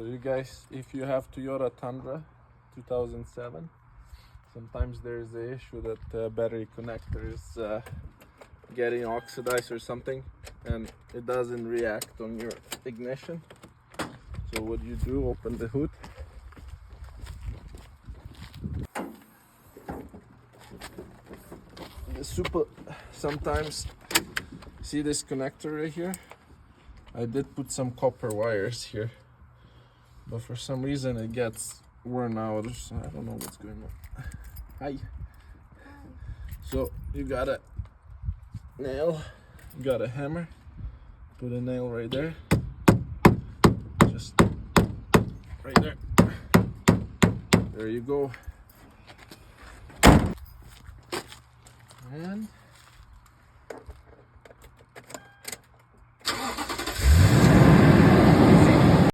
So you guys, if you have Toyota Tundra 2007, sometimes there's the issue that the battery connector is getting oxidized or something, and it doesn't react on your ignition. So what you do, open the hood. Sometimes, see this connector right here? I did put some copper wires here, but for some reason it gets worn out. So I don't know what's going on. Hi. So you got a nail, you got a hammer, put a nail right there, just right there. There you go. And